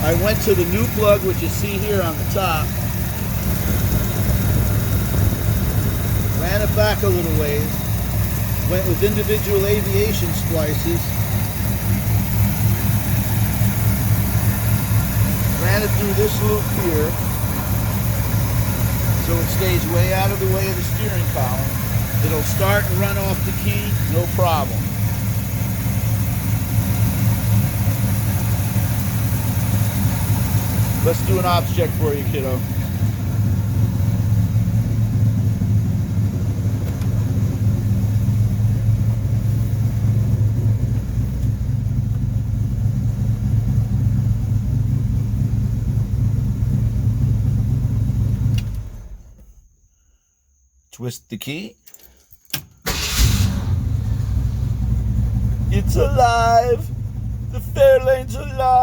I went to the new plug, which you see here on the top. Ran it back a little ways. Went with individual aviation splices. Ran it through this loop here, so it stays way out of the way of the steering column. It'll start and run off the key, no problem. Let's do an ops check for you, kiddo. Twist the key. It's alive. The Fairlane's alive.